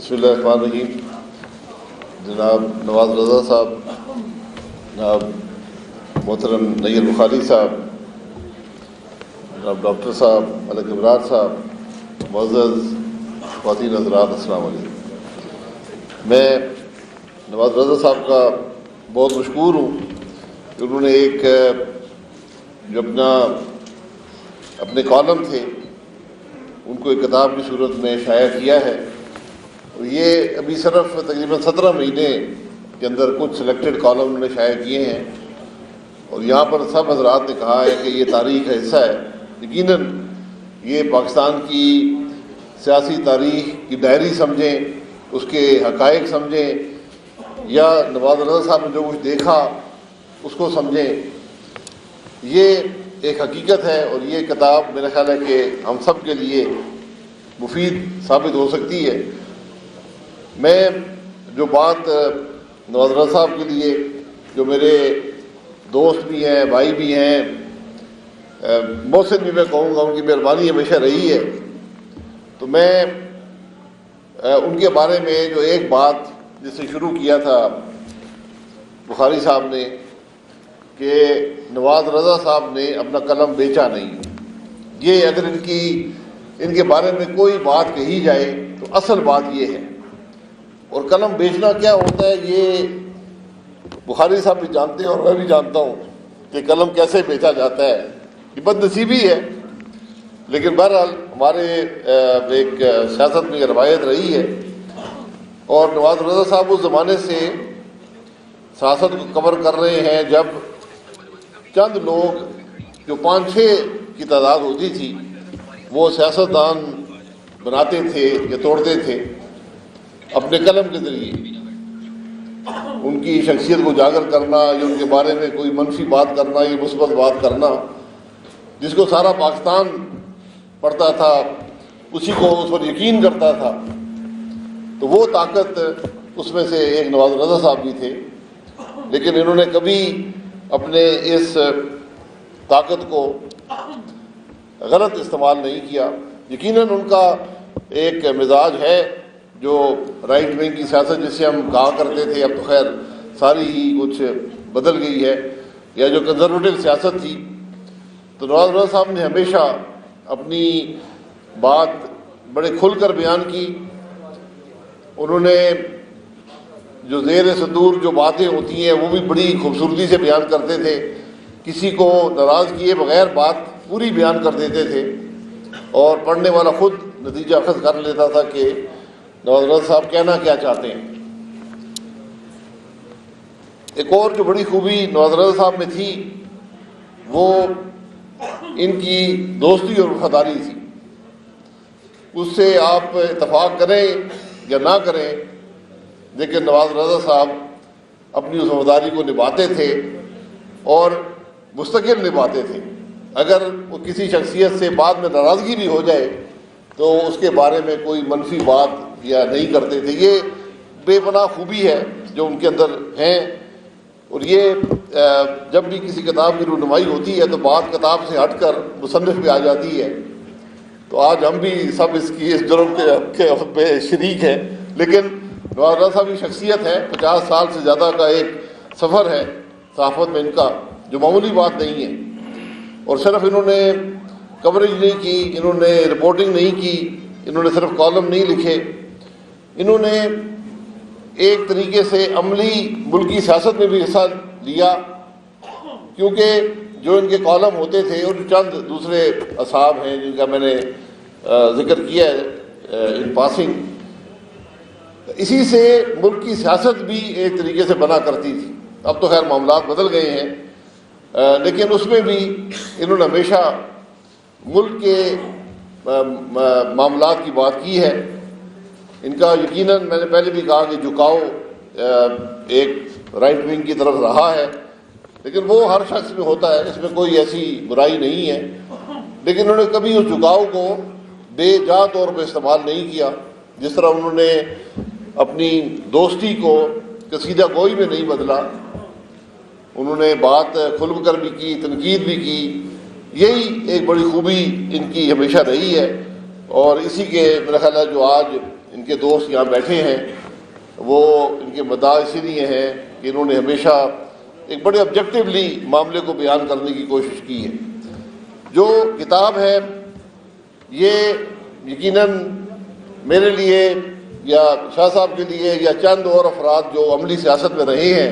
بسم اللہ الرحمن الرحیم. جناب نواز رضا صاحب، جناب محترم نیر بخاری صاحب، جناب ڈاکٹر صاحب، ملک ابرار صاحب، معزز خواتین حضرات، السلام علیکم. میں نواز رضا صاحب کا بہت مشکور ہوں کہ انہوں نے ایک جو اپنے کالم تھے ان کو ایک کتاب کی صورت میں شائع کیا ہے. اور یہ ابھی صرف تقریباً 17 مہینے کے اندر کچھ سلیکٹڈ کالم انہوں نے شائع کیے ہیں، اور یہاں پر سب حضرات نے کہا ہے کہ یہ تاریخ کا حصہ ہے. یقیناً یہ پاکستان کی سیاسی تاریخ کی ڈائری سمجھیں، اس کے حقائق سمجھیں، یا نواز رضا صاحب نے جو کچھ دیکھا اس کو سمجھیں. یہ ایک حقیقت ہے، اور یہ کتاب میرا خیال ہے کہ ہم سب کے لیے مفید ثابت ہو سکتی ہے. میں جو بات نواز رضا صاحب کے لیے، جو میرے دوست بھی ہیں، بھائی بھی ہیں، محسن بھی میں کہوں گا، ان کی مہربانی ہمیشہ رہی ہے، تو میں ان کے بارے میں جو ایک بات جس سے شروع کیا تھا بخاری صاحب نے کہ نواز رضا صاحب نے اپنا قلم بیچا نہیں. یہ اگر ان کے بارے میں کوئی بات کہی جائے تو اصل بات یہ ہے. اور قلم بیچنا کیا ہوتا ہے یہ بخاری صاحب بھی جانتے ہیں اور میں بھی جانتا ہوں کہ قلم کیسے بیچا جاتا ہے. یہ بد نصیبی ہے، لیکن بہرحال ہمارے ایک سیاست میں روایت رہی ہے. اور نواز رضا صاحب اس زمانے سے سیاست کو کور کر رہے ہیں جب چند لوگ جو 5-6 کی تعداد ہوتی تھی وہ سیاستدان بناتے تھے یا توڑتے تھے اپنے قلم کے ذریعے. ان کی شخصیت کو اجاگر کرنا یا ان کے بارے میں کوئی منفی بات کرنا یا مثبت بات کرنا، جس کو سارا پاکستان پڑھتا تھا، اسی کو اس پر یقین کرتا تھا. تو وہ طاقت اس میں سے ایک نواز رضا صاحب بھی تھے، لیکن انہوں نے کبھی اپنے اس طاقت کو غلط استعمال نہیں کیا. یقیناً ان کا ایک مزاج ہے جو رائٹ ونگ کی سیاست جسے ہم کہا کرتے تھے، اب تو خیر ساری ہی کچھ بدل گئی ہے، یا جو کنزرویٹو سیاست تھی. تو نواز رضا صاحب نے ہمیشہ اپنی بات بڑے کھل کر بیان کی. انہوں نے جو زیر صدور جو باتیں ہوتی ہیں وہ بھی بڑی خوبصورتی سے بیان کرتے تھے. کسی کو ناراض کیے بغیر بات پوری بیان کر دیتے تھے، اور پڑھنے والا خود نتیجہ اخذ کر لیتا تھا کہ نواز رضا صاحب کہنا کیا چاہتے ہیں. ایک اور جو بڑی خوبی نواز رضا صاحب میں تھی وہ ان کی دوستی اور وفاداری تھی. اس سے آپ اتفاق کریں یا نہ کریں، لیکن نواز رضا صاحب اپنی اس وفاداری کو نبھاتے تھے اور مستقل نبھاتے تھے. اگر وہ کسی شخصیت سے بعد میں ناراضگی بھی ہو جائے تو اس کے بارے میں کوئی منفی بات یا نہیں کرتے تھے. یہ بے پناہ خوبی ہے جو ان کے اندر ہیں. اور یہ جب بھی کسی کتاب کی رونمائی ہوتی ہے تو بات کتاب سے ہٹ کر مصنف پہ آ جاتی ہے. تو آج ہم بھی سب اس جرم کے پہ شریک ہیں. لیکن نواز رضا صاحب کی شخصیت ہے، 50 سال سے زیادہ کا ایک سفر ہے صحافت میں ان کا، جو معمولی بات نہیں ہے. اور صرف انہوں نے کوریج نہیں کی، انہوں نے رپورٹنگ نہیں کی، انہوں نے صرف کالم نہیں لکھے، انہوں نے ایک طریقے سے عملی ملکی سیاست میں بھی حصہ لیا. کیونکہ جو ان کے کالم ہوتے تھے اور چند دوسرے اصحاب ہیں جن کا میں نے ذکر کیا ہے ان پاسنگ، اسی سے ملک کی سیاست بھی ایک طریقے سے بنا کرتی تھی. اب تو خیر معاملات بدل گئے ہیں، لیکن اس میں بھی انہوں نے ہمیشہ ملک کے معاملات کی بات کی ہے. ان کا یقیناً میں نے پہلے بھی کہا کہ جھکاؤ ایک رائٹ ونگ کی طرف رہا ہے، لیکن وہ ہر شخص میں ہوتا ہے، اس میں کوئی ایسی برائی نہیں ہے. لیکن انہوں نے کبھی اس جھکاؤ کو بے جا طور پہ استعمال نہیں کیا. جس طرح انہوں نے اپنی دوستی کو قصیدہ گوئی میں نہیں بدلا، انہوں نے بات کھل کر بھی کی، تنقید بھی کی. یہی ایک بڑی خوبی ان کی ہمیشہ رہی ہے، اور اسی کے میرا خیال ہے جو آج ان کے دوست یہاں بیٹھے ہیں وہ ان کے مداح اسی لیے ہیں کہ انہوں نے ہمیشہ ایک بڑے آبجیکٹیولی معاملے کو بیان کرنے کی کوشش کی ہے۔ جو کتاب ہے یہ یقیناً میرے لیے یا شاہ صاحب کے لیے یا چند اور افراد جو عملی سیاست میں رہے ہیں،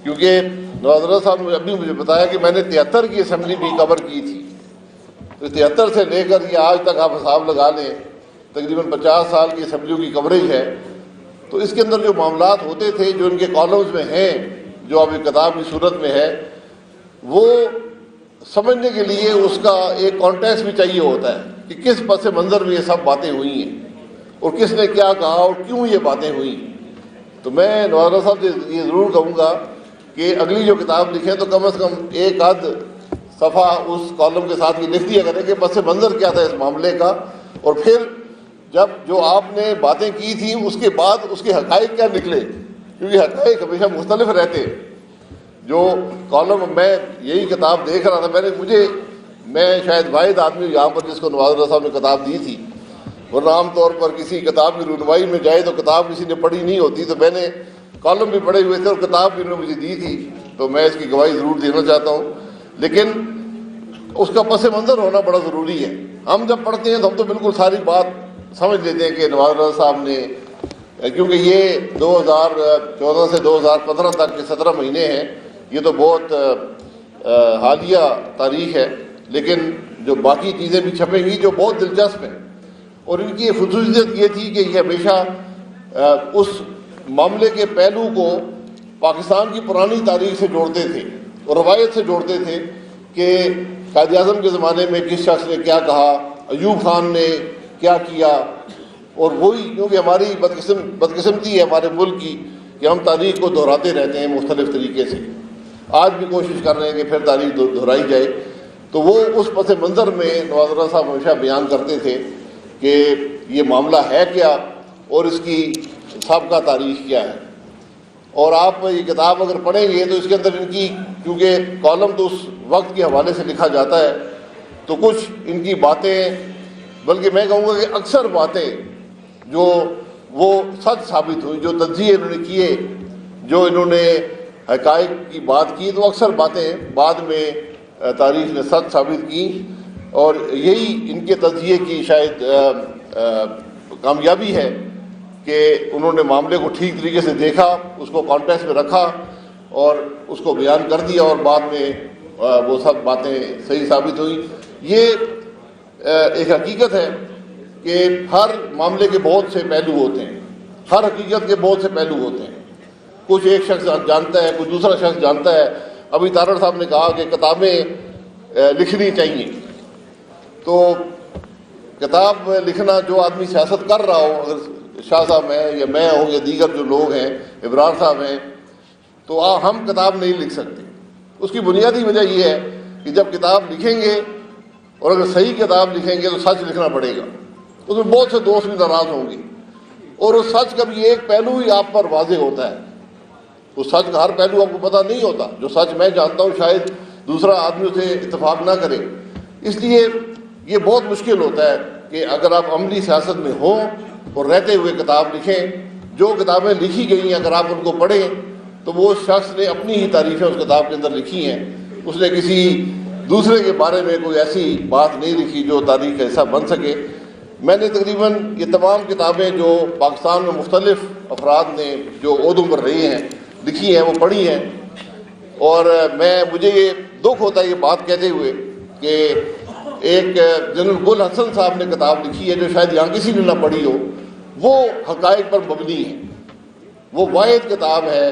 کیونکہ نواز رضا صاحب نے ابھی مجھے بتایا کہ میں نے 73 کی اسمبلی بھی کور کی تھی، تو 73 سے لے کر یہ آج تک آپ حساب لگا لیں تقریباً 50 سال کی اسمبلیوں کی کوریج ہے۔ تو اس کے اندر جو معاملات ہوتے تھے جو ان کے کالمز میں ہیں، جو اب کتاب کی صورت میں ہے، وہ سمجھنے کے لیے اس کا ایک کانٹیکسٹ بھی چاہیے ہوتا ہے کہ کس پس منظر میں یہ سب باتیں ہوئی ہیں اور کس نے کیا کہا اور کیوں یہ باتیں ہوئی۔ تو میں نواز رضا صاحب سے یہ ضرور کہوں گا کہ اگلی جو کتاب لکھیں تو کم از کم ایک آدھ صفحہ اس کالم کے ساتھ یہ لکھ دیا کریں کہ پس منظر کیا تھا اس معاملے کا، اور پھر جب جو آپ نے باتیں کی تھیں اس کے بعد اس کے حقائق کیا نکلے، کیونکہ حقائق ہمیشہ مختلف رہتے۔ جو کالم میں یہی کتاب دیکھ رہا تھا، میں شاید واحد آدمی یہاں پر جس کو نواز رضا صاحب نے کتاب دی تھی، ورنہ عام طور پر کسی کتاب کی رونمائی میں جائے تو کتاب کسی نے پڑھی نہیں ہوتی، تو میں نے کالم بھی پڑھے ہوئے تھے اور کتاب بھی انہوں نے مجھے دی تھی، تو میں اس کی گواہی ضرور دینا چاہتا ہوں۔ لیکن اس کا پس منظر ہونا بڑا ضروری ہے۔ ہم جب پڑھتے ہیں تو ہم تو بالکل ساری بات سمجھ لیتے ہیں کہ نواز رضا صاحب نے، کیونکہ یہ 2014 سے 2015 تک کے 17 مہینے ہیں، یہ تو بہت حالیہ تاریخ ہے، لیکن جو باقی چیزیں بھی چھپیں گی جو بہت دلچسپ ہیں، اور ان کی خصوصیت یہ تھی کہ یہ ہمیشہ اس معاملے کے پہلو کو پاکستان کی پرانی تاریخ سے جوڑتے تھے اور روایت سے جوڑتے تھے کہ قائد اعظم کے زمانے میں کس شخص نے کیا کہا، ایوب خان نے کیا کیا، اور وہی کیونکہ ہماری بدقسمتی ہے ہمارے ملک کی کہ ہم تاریخ کو دہراتے رہتے ہیں مختلف طریقے سے۔ آج بھی کوشش کر رہے ہیں کہ پھر تاریخ دہرائی جائے، تو وہ اس پس منظر میں نواز رضا صاحب ہمیشہ بیان کرتے تھے کہ یہ معاملہ ہے کیا اور اس کی سابقہ تاریخ کیا ہے۔ اور آپ یہ کتاب اگر پڑھیں گے تو اس کے اندر ان کی، کیونکہ کالم تو اس وقت کے حوالے سے لکھا جاتا ہے، تو کچھ ان کی باتیں، بلکہ میں کہوں گا کہ اکثر باتیں جو وہ سچ ثابت ہوئی، جو تجزیے انہوں نے کیے، جو انہوں نے حقائق کی بات کی، تو اکثر باتیں بعد میں تاریخ نے سچ ثابت کی، اور یہی ان کے تجزیے کی شاید کامیابی ہے کہ انہوں نے معاملے کو ٹھیک طریقے سے دیکھا، اس کو کانٹیکسٹ میں رکھا اور اس کو بیان کر دیا، اور بعد میں وہ سب باتیں صحیح ثابت ہوئیں۔ یہ ایک حقیقت ہے کہ ہر معاملے کے بہت سے پہلو ہوتے ہیں، ہر حقیقت کے بہت سے پہلو ہوتے ہیں، کچھ ایک شخص جانتا ہے، کچھ دوسرا شخص جانتا ہے۔ ابھی تارڑ صاحب نے کہا کہ کتابیں لکھنی چاہیے، تو کتاب لکھنا جو آدمی سیاست کر رہا ہو، اگر شاہ صاحب ہیں یا میں ہوں یا دیگر جو لوگ ہیں، ابرار صاحب ہیں، تو ہم کتاب نہیں لکھ سکتے۔ اس کی بنیادی وجہ یہ ہے کہ جب کتاب لکھیں گے اور اگر صحیح کتاب لکھیں گے تو سچ لکھنا پڑے گا، اس میں بہت سے دوست بھی ناراض ہوں گے، اور اس سچ کا بھی ایک پہلو ہی آپ پر واضح ہوتا ہے، اس سچ کا ہر پہلو آپ کو پتہ نہیں ہوتا۔ جو سچ میں جانتا ہوں شاید دوسرا آدمی اسے اتفاق نہ کرے، اس لیے یہ بہت مشکل ہوتا ہے کہ اگر آپ عملی سیاست میں ہوں اور رہتے ہوئے کتاب لکھیں۔ جو کتابیں لکھی گئی ہیں اگر آپ ان کو پڑھیں تو وہ شخص نے اپنی ہی تعریفیں اس کتاب کے اندر لکھی ہیں، اس نے کسی دوسرے کے بارے میں کوئی ایسی بات نہیں لکھی جو تاریخ کا حصہ بن سکے۔ میں نے تقریباً یہ تمام کتابیں جو پاکستان میں مختلف افراد نے جو عہدوں پر رہے ہیں لکھی ہیں، وہ پڑھی ہیں، اور مجھے یہ دکھ ہوتا ہے یہ بات کہتے ہوئے کہ ایک جنرل گل حسن صاحب نے کتاب لکھی ہے جو شاید یہاں کسی نے نہ پڑھی ہو، وہ حقائق پر مبنی ہے، وہ واحد کتاب ہے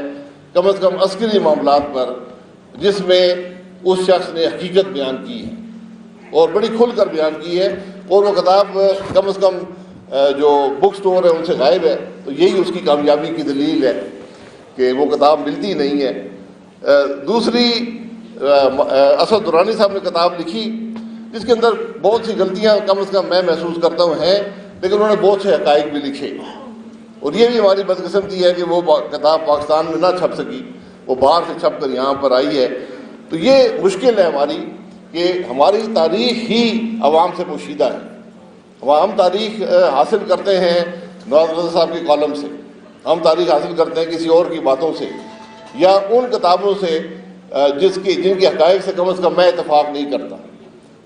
کم از کم عسکری معاملات پر جس میں اس شخص نے حقیقت بیان کی ہے اور بڑی کھل کر بیان کی ہے، اور وہ کتاب کم از کم جو بک سٹور ہے ان سے غائب ہے، تو یہی اس کی کامیابی کی دلیل ہے کہ وہ کتاب ملتی نہیں ہے۔ دوسری اسد درانی صاحب نے کتاب لکھی جس کے اندر بہت سی غلطیاں کم از کم میں محسوس کرتا ہوں ہیں، لیکن انہوں نے بہت سے حقائق بھی لکھے، اور یہ بھی ہماری بدقسمتی ہے کہ وہ کتاب پاکستان میں نہ چھپ سکی، وہ باہر سے چھپ کر یہاں پر آئی ہے۔ تو یہ مشکل ہے ہماری کہ ہماری تاریخ ہی عوام سے پوشیدہ ہے، ہم تاریخ حاصل کرتے ہیں نواز رضا صاحب کے کالم سے، ہم تاریخ حاصل کرتے ہیں کسی اور کی باتوں سے یا ان کتابوں سے جن کے حقائق سے کم از کم میں اتفاق نہیں کرتا،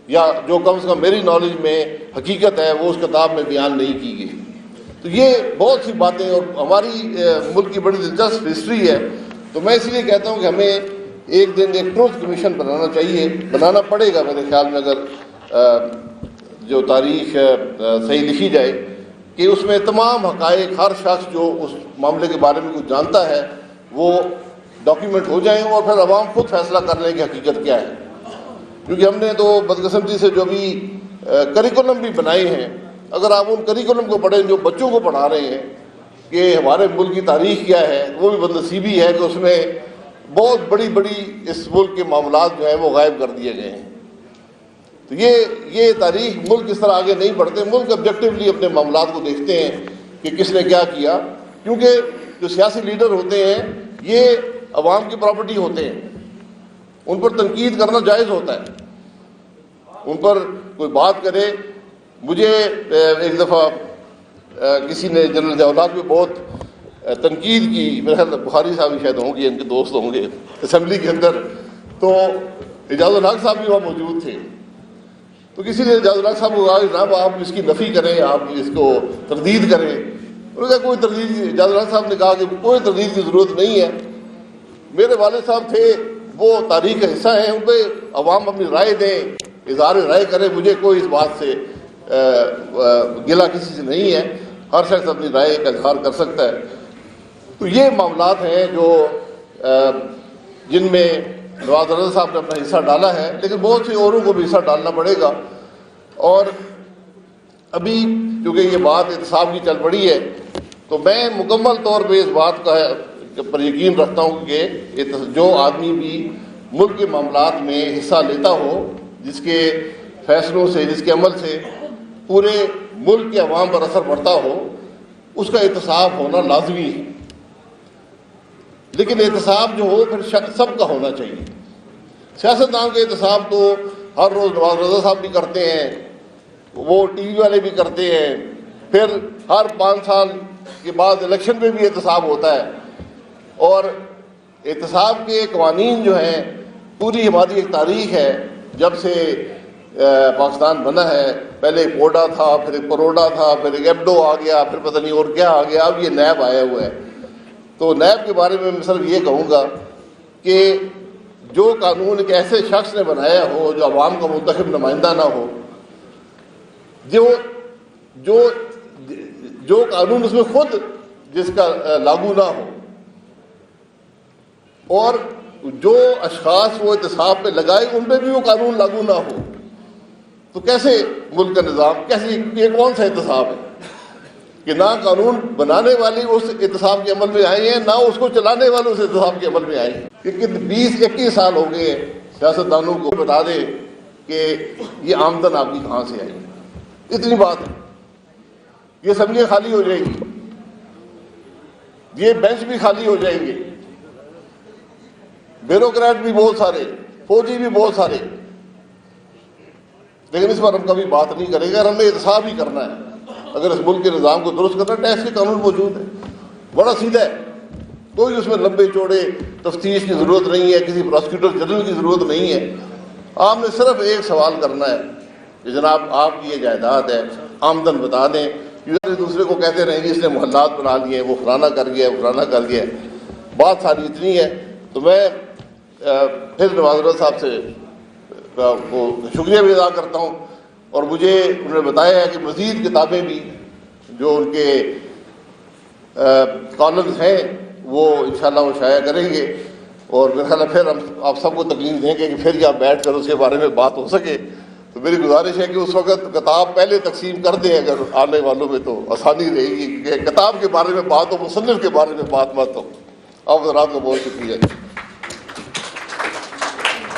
یا جو کم از کم میری نالج میں حقیقت ہے وہ اس کتاب میں بیان نہیں کی گئی۔ تو یہ بہت سی باتیں، اور ہماری ملک کی بڑی دلچسپ ہسٹری ہے، تو میں اسی لیے کہتا ہوں کہ ہمیں ایک دن ایک ٹروتھ کمیشن بنانا چاہیے، بنانا پڑے گا میرے خیال میں، اگر جو تاریخ صحیح لکھی جائے، کہ اس میں تمام حقائق، ہر شخص جو اس معاملے کے بارے میں کچھ جانتا ہے وہ ڈاکیومنٹ ہو جائیں، اور پھر عوام خود فیصلہ کر لیں کہ حقیقت کیا ہے۔ کیونکہ ہم نے تو بدقسمتی سے جو بھی کریکولم بھی بنائے ہیں، اگر آپ ان کریکولم کو پڑھیں جو بچوں کو پڑھا رہے ہیں کہ ہمارے ملک کی تاریخ کیا ہے، وہ بھی بدنصیبی ہے کہ اس میں بہت بڑی بڑی اس ملک کے معاملات جو ہیں وہ غائب کر دیے گئے ہیں۔ تو یہ تاریخ، ملک اس طرح آگے نہیں بڑھتے، ملک آبجیکٹیولی اپنے معاملات کو دیکھتے ہیں کہ کس نے کیا کیا، کیونکہ جو سیاسی لیڈر ہوتے ہیں یہ عوام کی پراپرٹی ہوتے ہیں، ان پر تنقید کرنا جائز ہوتا ہے، ان پر کوئی بات کرے۔ مجھے ایک دفعہ کسی نے جنرل ضیاءالحق پہ بہت تنقید کی، میرے خیال بخاری صاحب بھی شاید ہوں گے، ان کے دوست ہوں گے اسمبلی کے اندر، تو اعجاز الحق صاحب بھی وہاں موجود تھے، تو کسی نے اعجاز الحق صاحب کو کہا جناب آپ اس کی نفی کریں، آپ اس کو تردید کریں۔ انہوں نے کہا کوئی تردید، اعجاز الحق صاحب نے کہا کہ کوئی تردید کی ضرورت نہیں ہے، میرے والد صاحب تھے، وہ تاریخ کا حصہ ہیں، ان پہ عوام اپنی رائے دیں، اظہار رائے کریں، مجھے کوئی اس بات سے گلہ کسی سے نہیں ہے، ہر شخص اپنی رائے کا اظہار کر سکتا ہے۔ تو یہ معاملات ہیں جو جن میں نواز رضا صاحب نے اپنا حصہ ڈالا ہے، لیکن بہت سے اوروں کو بھی حصہ ڈالنا پڑے گا۔ اور ابھی کیونکہ یہ بات احتساب کی چل پڑی ہے، تو میں مکمل طور پہ اس بات پر یقین رکھتا ہوں کہ جو آدمی بھی ملک کے معاملات میں حصہ لیتا ہو، جس کے فیصلوں سے، جس کے عمل سے پورے ملک کے عوام پر اثر پڑتا ہو، اس کا احتساب ہونا لازمی ہے۔ لیکن احتساب جو ہو پھر سب کا ہونا چاہیے۔ سیاستدان کا احتساب تو ہر روز نواز رضا صاحب بھی کرتے ہیں، وہ ٹی وی والے بھی کرتے ہیں، پھر ہر 5 سال کے بعد الیکشن میں بھی احتساب ہوتا ہے۔ اور احتساب کے قوانین جو ہیں، پوری ہماری ایک تاریخ ہے، جب سے پاکستان بنا ہے، پہلے ایک پوڈا تھا، پھر ایک پروڈا تھا، پھر ایک ایبڈو آ گیا، پھر پتہ نہیں اور کیا آ گیا، اب یہ نیب آیا ہوا ہے۔ تو نیب کے بارے میں صرف یہ کہوں گا کہ جو قانون ایک ایسے شخص نے بنایا ہو جو عوام کا منتخب نمائندہ نہ ہو، جو قانون اس میں خود جس کا لاگو نہ ہو، اور جو اشخاص وہ احتساب پہ لگائے ان پہ بھی وہ قانون لاگو نہ ہو، تو کیسے ملک کا نظام، کیسے یہ کون سا احتساب ہے کہ نہ قانون بنانے والے اس احتساب کے عمل میں آئے ہیں، نہ اس کو چلانے والے اس احتساب کے عمل میں آئے ہیں۔ کہ 20-21 سال ہو گئے سیاستدانوں کو بتا دے کہ یہ آمدن آپ کی کہاں سے آئی، اتنی بات ہے۔ یہ اسمبلیاں خالی ہو جائیں گی، یہ بینچ بھی خالی ہو جائیں گے، بیوروکریٹ بھی بہت سارے، فوجی بھی بہت سارے، لیکن اس پر ہم کبھی بات نہیں کریں گے۔ اور ہم نے احتساب ہی کرنا ہے، اگر اس ملک کے نظام کو درست کرنا۔ ٹیکس کے قانون موجود ہے، بڑا سیدھا ہے، کوئی اس میں لمبے چوڑے تفتیش کی ضرورت نہیں ہے، کسی پراسیکیوٹر جنرل کی ضرورت نہیں ہے۔ آپ نے صرف ایک سوال کرنا ہے کہ جناب آپ کی یہ جائیداد ہے، آمدن بتا دیں۔ دوسرے کو کہتے رہیں گے اس نے محلات بنا لیے، وہ فلانا کر گیا، فلانا کر گیا، بات ساری اتنی ہے۔ تو میں پھر نواز رضا صاحب سے کو شکریہ بھی ادا کرتا ہوں، اور مجھے انہوں نے بتایا ہے کہ مزید کتابیں بھی جو ان کے کالمز ہیں وہ انشاءاللہ وہ شائع کریں گے، اور میرا خیال ہے پھر ہم آپ سب کو تکلیف دیں گے کہ پھر یہاں بیٹھ کر اس کے بارے میں بات ہو سکے۔ تو میری گزارش ہے کہ اس وقت کتاب پہلے تقسیم کر دیں، اگر آنے والوں میں تو آسانی رہے گی کہ کتاب کے بارے میں بات ہو، مصنف کے بارے میں بات مت ہو۔ آپ حضرات کو بہت شکریہ۔